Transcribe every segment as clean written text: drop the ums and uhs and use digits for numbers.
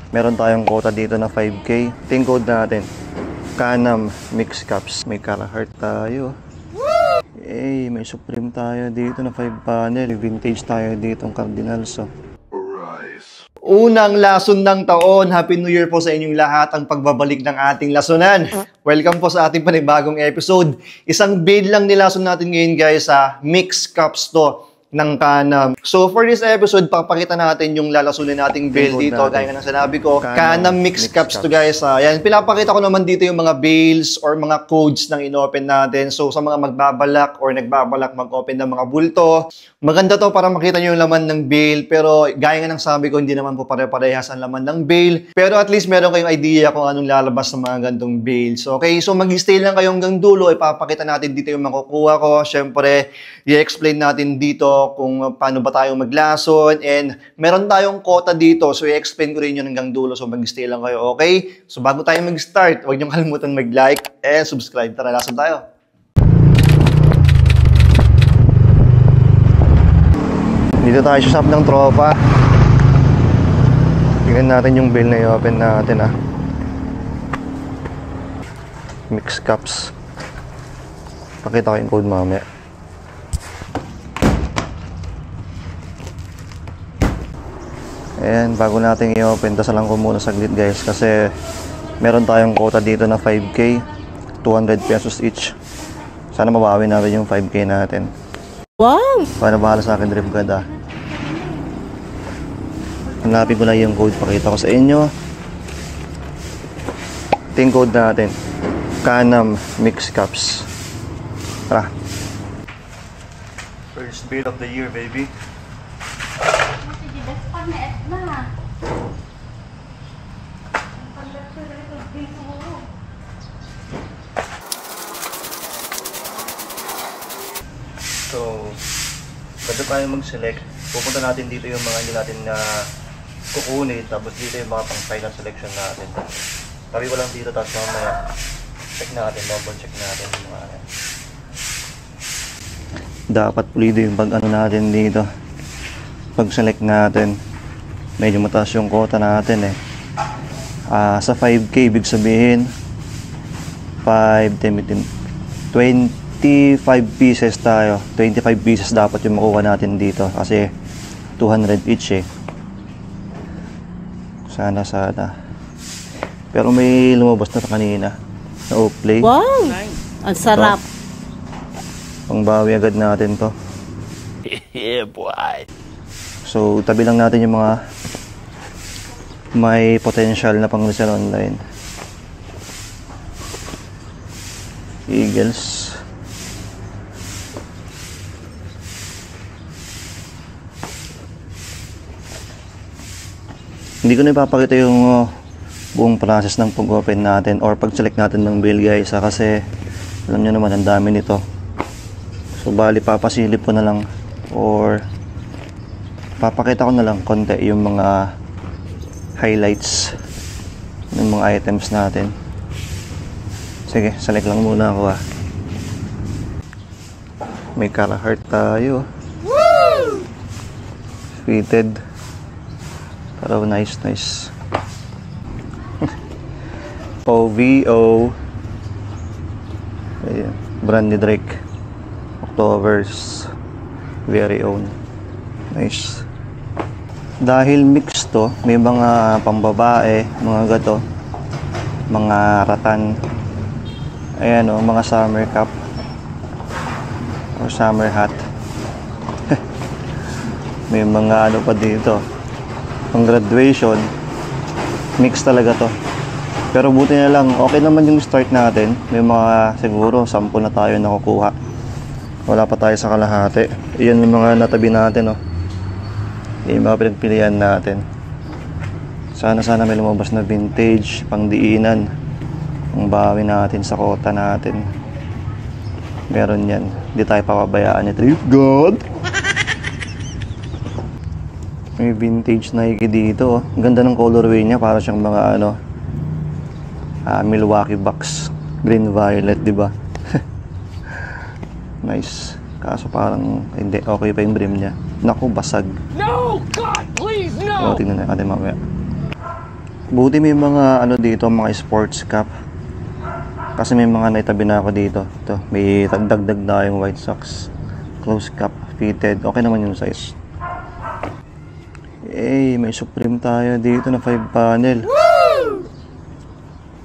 Meron tayong quota dito na 5K. Ting code natin, Canam Mix Caps. May Carhartt tayo. Eh, may Supreme tayo dito na 5 panel. Vintage tayo dito ang Cardinals. So. Unang lason ng taon. Happy New Year po sa inyong lahat. Ang pagbabalik ng ating lasunan. Welcome po sa ating panibagong episode. Isang build lang nilason natin ngayon guys sa Mix Caps to ng Canam. So for this episode, papakita natin yung lalasunin nating build dito. Gaya nga ng sinabi ko, Canam Mix Caps to guys. Yan, pinapakita ko naman dito yung mga bales or mga codes ng inopen natin. So sa mga magbabalak or nagbabalak mag-open ng mga bulto, maganda to para makita nyo yung laman ng bale. Pero gaya nga ng sabi ko, hindi naman po pare-parehas ang laman ng bale. Pero at least meron kayong idea kung anong lalabas sa mga gantong bales. Okay, so mag-stay lang kayong hanggang dulo. Ipapakita natin dito yung makukuha ko. Siyempre, i-explain natin dito kung paano ba tayo maglason, and meron tayong quota dito, so i-explain ko rin yun hanggang dulo, so mag-stay lang kayo, okay? So bago tayo mag-start, huwag niyong kalimutan mag-like and subscribe. Tara, lason tayo! Dito tayo sa shop ng tropa. Tingnan natin yung bill na i-open natin Mix Caps. Pakita ko yung code mamaya. Ayan, bago natin i-open, dasalan ko muna saglit guys kasi meron tayong quota dito na 5K, 200 pesos each. Sana mabawi natin yung 5K natin. Wow! Paano bahala sa akin, Drip God Hanapin ko na yung code, pakita ko sa inyo. Ito yung code natin, Canam Mix Caps. Tara! First build of the year, baby. So, bago tayo mag-select, pupunta natin dito yung mga hindi natin na kukunin, tapos dito yung mga pang-final selection natin. Tabi ko lang dito, tapos mamaya check natin, double check natin yung mga dapat pulido yung pag-ano natin dito. Pag-select natin, medyo mataas yung quota natin sa 5K, ibig sabihin 5, 10, 25 pieces tayo. 25 pieces dapat yung makuha natin dito kasi 200 each sana. Pero may lumabas na kanina na O-play. Wow! Ang sarap. Pangbawi agad natin to. Yeah, boy. So, tabi lang natin yung mga may potential na pang-resell online. Eagles. Hindi ko na ipapakita yung buong process ng pag-open natin or pag-select natin ng bill guys kasi alam nyo naman ang dami nito. So, bali papasilip ko na lang or papakita ko na lang konti yung mga highlights ng mga items natin. Sige, select lang muna ako May Carhartt tayo. Woo! Fitted. Pero nice. OVO. Ayan. Brand ni Drake. October's very own. Nice. Dahil mix to, may mga pambabae, mga gato, mga ratan, ayan mga summer cap or summer hat. May mga pa dito, pang graduation, mix talaga to. Pero buti na lang, okay naman yung start natin. May mga siguro 10 na tayo nakukuha. Wala pa tayo sa kalahati. Iyan yung mga natabi natin yung mga pinagpilian natin. Sana may lumabas na vintage, pangdiinan. Ang bawi natin sa quota natin. Meron yan. Hindi tayo papabayaan ni Drip God. May vintage Nike dito. Ang ganda ng colorway niya. Para siyang mga Milwaukee Bucks. Green violet, diba? Nice. Kaso parang hindi, okay pa yung brim niya. Naku, basag. No! God, please, no! So, tingnan natin mamaya. Buti may mga ano dito, mga sports cap. Kasi may mga naitabi na ako dito. Ito, may dagdag na yung White Sox. Close cap, fitted. Okay naman yung size. May Supreme tayo dito na 5 panel.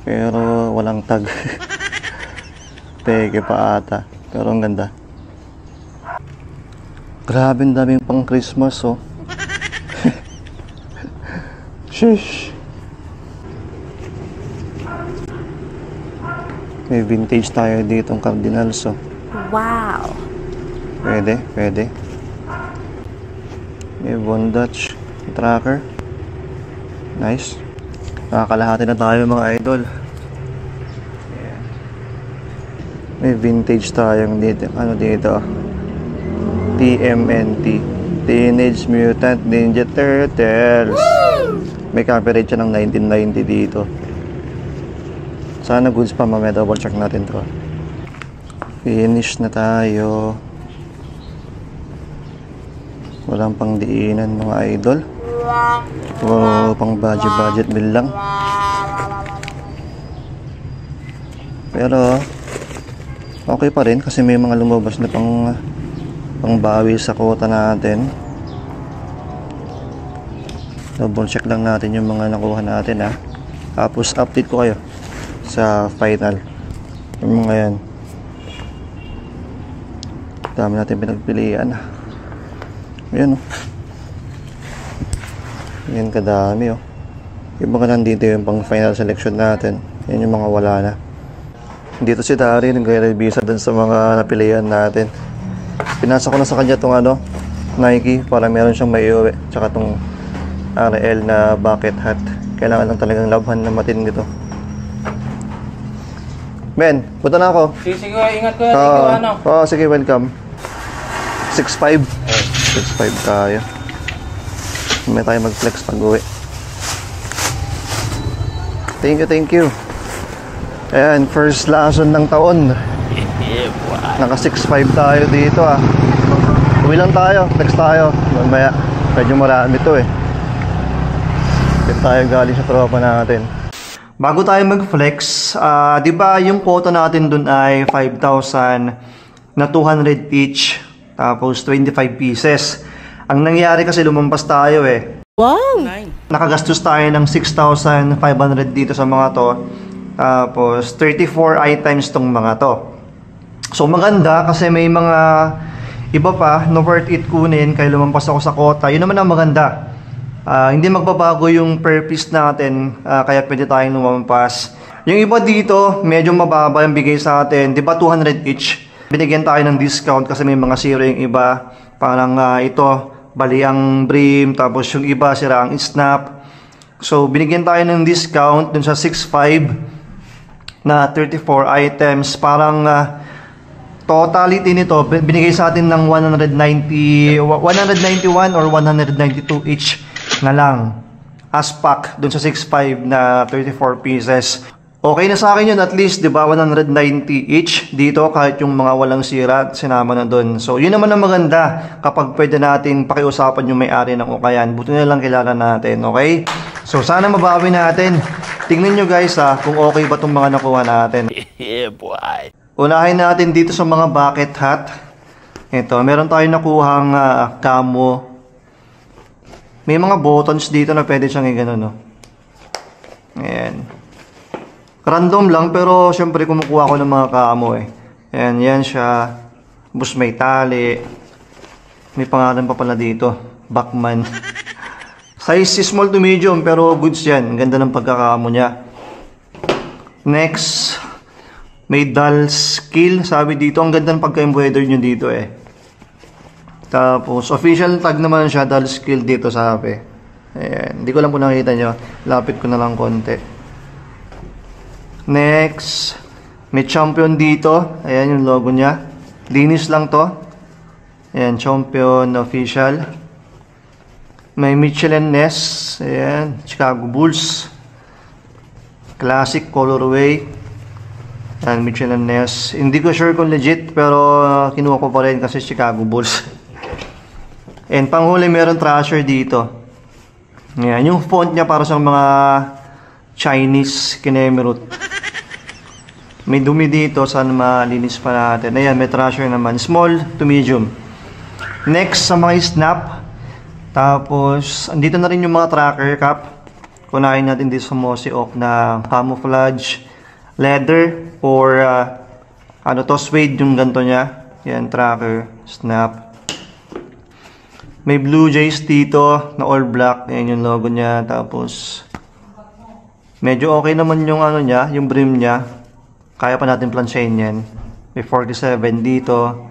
Pero walang tag. Peke pa ata. Pero ang ganda. Grabe, ang daming pang Christmas, oh. Sheesh. May vintage tayo dito ang Cardinals, oh. Wow. Pwede, pwede. May Von Dutch tracker. Nice. Nakakalahati na tayo mga idol. May vintage tayong dito. Ano dito? TMNT. Teenage Mutant Ninja Turtles. May copyright siya ng 1990 dito. Sana goods pa, mamaya double check natin to. Finish na tayo. Walang pang diinan mga idol. Puro pang budget bill lang. Pero okay pa rin kasi may mga lumabas na pang bawi sa quota natin. Double check lang natin yung mga nakuha natin, ha. Tapos update ko kayo sa final. Yung mga yan. Dami natin pinagpilian. Ayan, oh. Yan kadami, oh. Yung mga nandito yung pang final selection natin. Yan yung mga wala na. Dito si Dari nagre-revisa dun sa mga napilian natin. Pinasa ko na sa kanya tong ano, Nike, para meron siyang maiuwi. Tsaka tong RL na bucket hat. Kailangan lang talagang labhan na matindi dito. Ben, punta na ako. Sige, ingat ko yan. Sige, welcome. 6'5". 6'5 tayo. May tayo mag-flex pag uwi. Thank you. Ayan, first lesson ng taon. Naka 6'5 tayo dito, ah. Uwi lang tayo, flex tayo. Mamaya, medyo marami to, eh. Dito tayo galing sa tropa natin. Bago tayo mag-flex, di ba yung quota natin dun ay 5,000 na 200 each, tapos 25 pieces. Ang nangyari kasi lumampas tayo, eh. Wow. Nakagastos tayo ng 6,500 dito sa mga to. Tapos 34 items tong mga to. So maganda kasi may mga iba pa na worth it kunin kaya lumampas ako sa quota. Yun naman ang maganda. Hindi magbabago yung per piece natin, kaya pwede tayong lumampas. Yung iba dito, medyo mababa yung bigay sa atin. Di ba 200 each? Binigyan tayo ng discount kasi may mga zero yung iba. Parang ito, bali ang brim, tapos yung iba sira ang snap. So binigyan tayo ng discount dun sa 6,500 na 34 items. Parang totality nito, binigay sa atin ng 191 or 192 each na lang as pack dun sa 6,500 na 34 pieces. Okay na sa akin yun, at least, di ba, 190 each dito kahit yung mga walang sira sinama na dun. So yun naman ang maganda kapag pwede natin pakiusapan yung may-ari ng ukayan. Buti na lang kilala natin, okay? So sana mabawi natin. Tingnan nyo guys, kung okay ba itong mga nakuha natin. Yeah, boy. Unahin natin dito sa mga bucket hat. Ito, meron tayong nakuhang camo. May mga buttons dito na pwede siyang i-gano, no? Ayan. Random lang, pero syempre kumukuha ko ng mga camo, eh. Ayan, yan siya. Tapos may tali. May pangalan pa pala dito. Backman. Size small to medium, pero goods yan. Ang ganda ng pagkakamo niya. Next, may dull skill. Sabi dito, ang ganda ng pagka-embroider nyo dito, eh. Tapos, official tag naman siya, dull skill dito sabi. Ayan. Hindi ko lang po nakita nyo. Lapit ko na lang konti. Next, may champion dito. Ayan yung logo niya. Linis lang to. Ayan, champion official. May Michelin Ness. Ayan, Chicago Bulls. Classic colorway. Ayan, Michelin Ness. Hindi ko sure kung legit, pero kinuha ko pa rin kasi Chicago Bulls. And panghuli meron Thrasher dito. Ayan, yung font niya para sa mga Chinese Kinemerut. May dumi dito, sana malinis pa natin. Ayan, may trasher naman. Small to medium. Next, sa mga snap. Tapos, andito na rin yung mga tracker cap. Kunain natin dito sa Mossy Oak na camouflage leather or suede yung ganto niya. Yan, tracker, snap. May Blue Jays dito na all black. Yan yung logo niya. Tapos, medyo okay naman yung niya, yung brim niya. Kaya pa natin plansyahin yan. May 47 dito.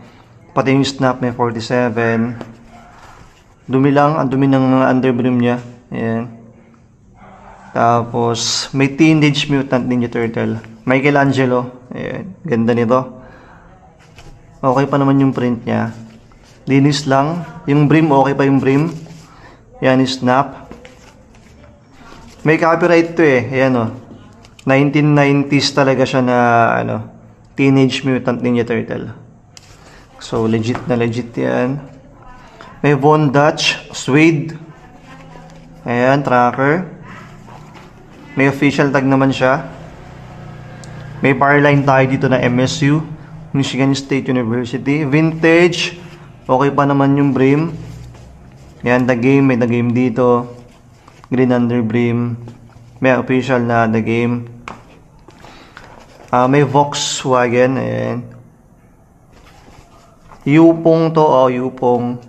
Pati yung snap may 47. Dumi lang. Ang dumi ng underbrim niya. Ayan. Tapos, may Teenage Mutant Ninja Turtle. Michelangelo. Ayan. Ganda nito. Okay pa naman yung print niya. Linis lang. Yung brim, okay pa yung brim. Ayan yung snap. May copyright to eh. Ayan o. 1990s talaga siya na Teenage Mutant Ninja Turtle. So legit na legit yan. May Von Dutch suede. Ayan, tracker. May official tag naman siya. May barline tayo dito na MSU, Michigan State University. Vintage. Okay pa naman yung brim. Ayan, The Game. May The Game dito. Green under brim. May official na The Game. May Volkswagen. Ayan. Yupong to. Yupong.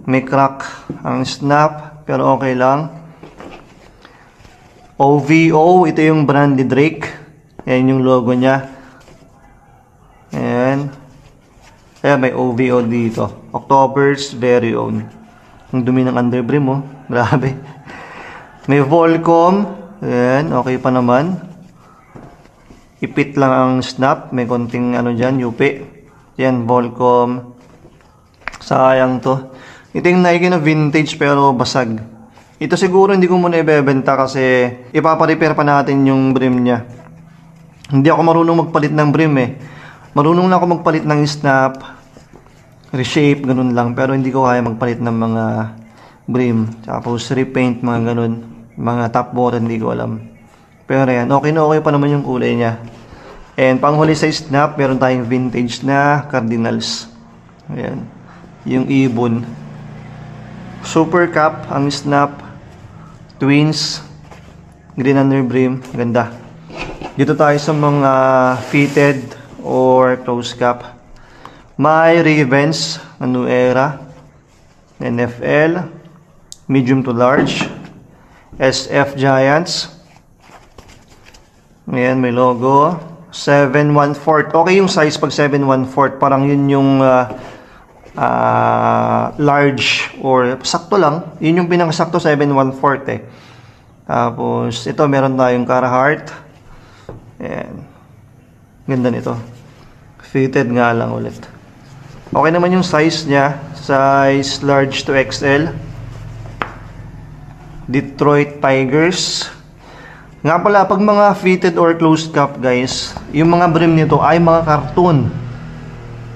May crack ang snap. Pero okay lang. OVO. Ito yung brand ni Drake. Ayan yung logo niya. Ayan. Ayan, may OVO dito. October's very own. Ang dumi ng underbrim mo. Grabe. May Volcom. Ayan, okay pa naman. Ipit lang ang snap. May konting dyan, yupi. Ayan, Volcom. Sayang to. Ito yung Nike na vintage pero basag. Ito siguro hindi ko muna ibebenta kasi ipaparepair pa natin yung brim niya. Hindi ako marunong magpalit ng brim eh. Marunong lang ako magpalit ng snap. Reshape, ganun lang. Pero hindi ko kaya magpalit ng mga brim. Tapos repaint, mga ganun. Mga top button, hindi ko alam. Pero yan, okay na okay pa naman yung kulay niya. And panghuli sa snap, meron tayong vintage na Cardinals. Ayan. Yung ibon. Super Cap ang snap. Twins. Green under brim. Ganda. Dito tayo sa mga fitted or close cap. May Ravens na New Era. NFL. Medium to large. SF Giants. Ayan, may logo. 7/1/4. Okay yung size pag 7/1/4. Parang yun yung large or sakto lang. Yun yung pinakasakto 7/1/4 eh. Tapos, ito meron tayong Carhartt. Ayan. Ganda nito. Fitted nga lang ulit. Okay naman yung size niya. Size large to XL. Detroit Tigers. Nga pala, pag mga fitted or closed cap guys, yung mga brim nito ay mga cartoon.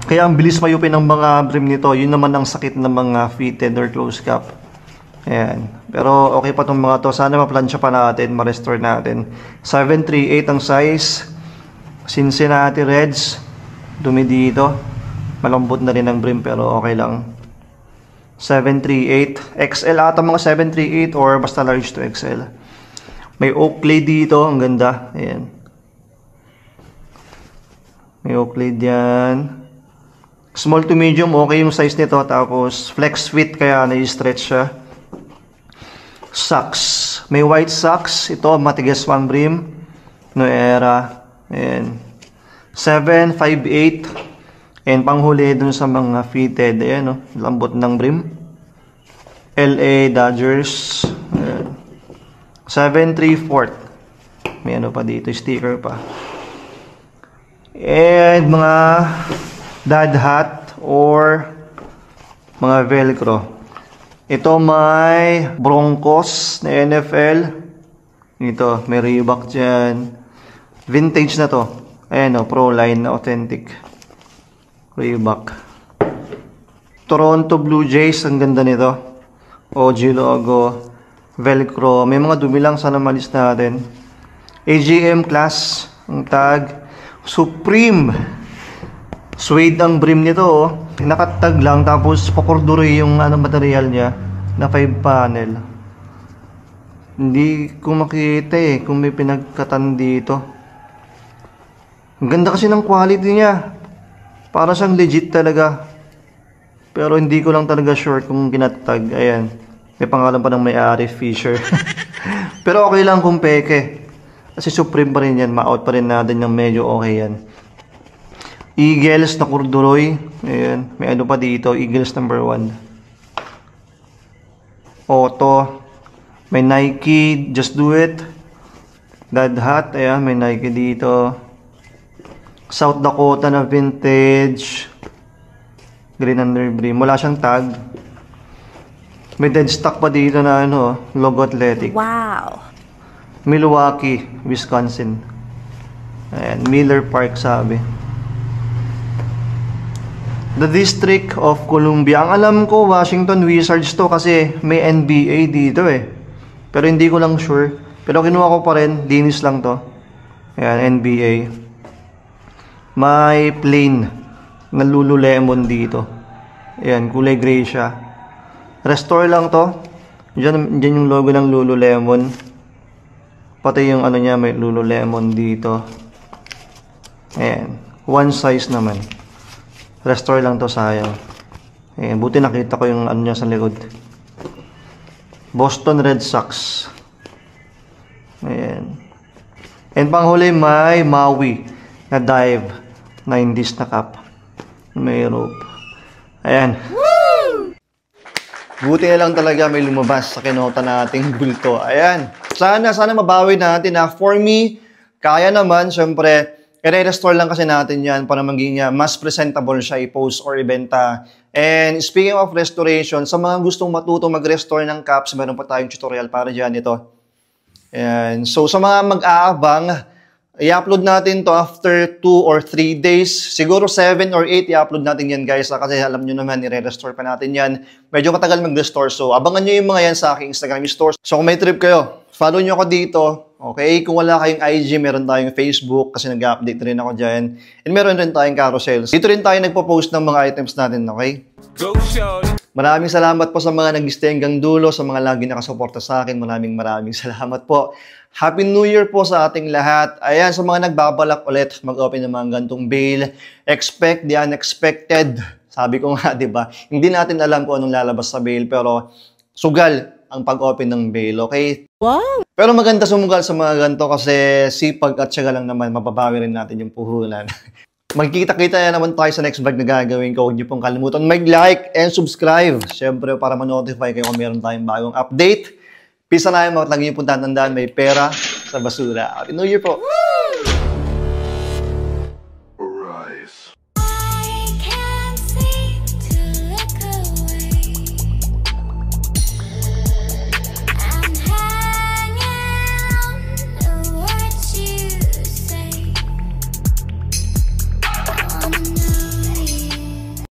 Kaya ang bilis mayupin ng mga brim nito. Yun naman ang sakit ng mga fitted or closed cap. Ayan. Pero okay pa itong mga to. Sana maplansya pa natin, ma-restore natin. 738 ang size. Cincinnati Reds. Dumi dito. Malambot na rin ang brim pero okay lang. 738. XL ata mga 738 or basta large to XL. May Oakley dito. Ang ganda. Ayan. May Oakley dyan. Small to medium. Okay yung size nito. Tapos flex fit kaya na-stretch siya. Socks. May white socks. Ito matigas one brim. New Era. Ayan. 758. And panghuli dun sa mga fitted. Ayan o. Lambot ng brim. LA Dodgers. Ayan. 7/3/4. May ano pa dito, sticker pa. And mga dad hat or mga velcro. Ito may Broncos na NFL. Ito, may Reebok dyan. Vintage na to. Ayan o, Pro Line na authentic. Reebok. Toronto Blue Jays, ang ganda nito. OG logo. Velcro. May mga dumi lang. Sana malis natin. AGM class. Ang tag. Supreme. Suede ang brim nito. Oh. Nakatag lang. Tapos pakorduroy yung material niya. Na 5 panel. Hindi ko makita kung may pinagkatan dito. Ang ganda kasi ng quality niya. Para siyang legit talaga. Pero hindi ko lang talaga sure kung kinatag. Ayan. May pangalan pa ng may-ari, Fisher. Pero okay lang kung peke. Kasi Supreme pa rin yan. Ma-out pa rin natin ng medyo okay yan. Eagles na corduroy. Ayan. May ano pa dito. Eagles number 1. Auto. May Nike. Just Do It. Dad Hat. Ayan. May Nike dito. South Dakota na vintage. Green under brim. Wala siyang tag. May dead stock pa dito na Logo Athletic. Wow! Milwaukee, Wisconsin. Ayan, Miller Park sabi. The District of Columbia. Ang alam ko, Washington Wizards to kasi may NBA dito Pero hindi ko lang sure. Pero kinuha ko pa rin, linis lang to. Ayan, NBA. May plain na Lululemon dito. Ayan, kulay gray siya. Restore lang to. Diyan yung logo ng Lululemon. Pati yung niya, may Lululemon dito. Ayan. One size naman. Restore lang to, sayang. Ayan. Buti nakita ko yung niya sa likod. Boston Red Sox. Ayan. And panghuli may Maui na dive. 90s na cap. May rope. Ayan. Buti na lang talaga may lumabas sa kinota nating bulto. Ayan. Sana mabawi natin For me, kaya naman. Siyempre, i-restore lang kasi natin yan para maging mas presentable siya i-post or ibenta. And speaking of restoration, sa mga gustong matuto mag-restore ng caps, meron pa tayong tutorial para dyan ito. Ayan. So, sa mga mag-aabang, i-upload natin to after 2 or 3 days. Siguro 7 or 8 i-upload natin yan guys. Kasi alam nyo naman, i-restore pa natin yan. Medyo matagal mag-restore. So, abangan nyo yung mga yan sa aking Instagram store. So, kung may trip kayo, follow nyo ako dito. Okay? Kung wala kayong IG, meron tayong Facebook. Kasi nag-update rin ako dyan. And meron rin tayong carousels. Dito rin tayo nagpo-post ng mga items natin. Okay? Go, Shorty! Maraming salamat po sa mga nag-stay hanggang dulo. Sa mga lagi nakasuporta sa akin. Maraming salamat po. Happy New Year po sa ating lahat. Ayan, sa mga nagbabalak ulit mag-open ng mga gantong bail, expect the unexpected. Sabi ko nga, di ba? Hindi natin alam kung anong lalabas sa bail, pero sugal ang pag-open ng bail, okay? Wow! Pero maganda sumugal sa mga ganito kasi sipag at syaga lang naman, mababawi rin natin yung puhunan. Magkita-kita na naman tayo sa next vlog na gagawin ko. Huwag niyo pong kalimutan mag-like and subscribe. Siyempre, para ma-notify kayo kung meron tayong bagong update. Peace na lang, mga lagi niyo pong tatandaan, may pera sa basura. Happy New Year po!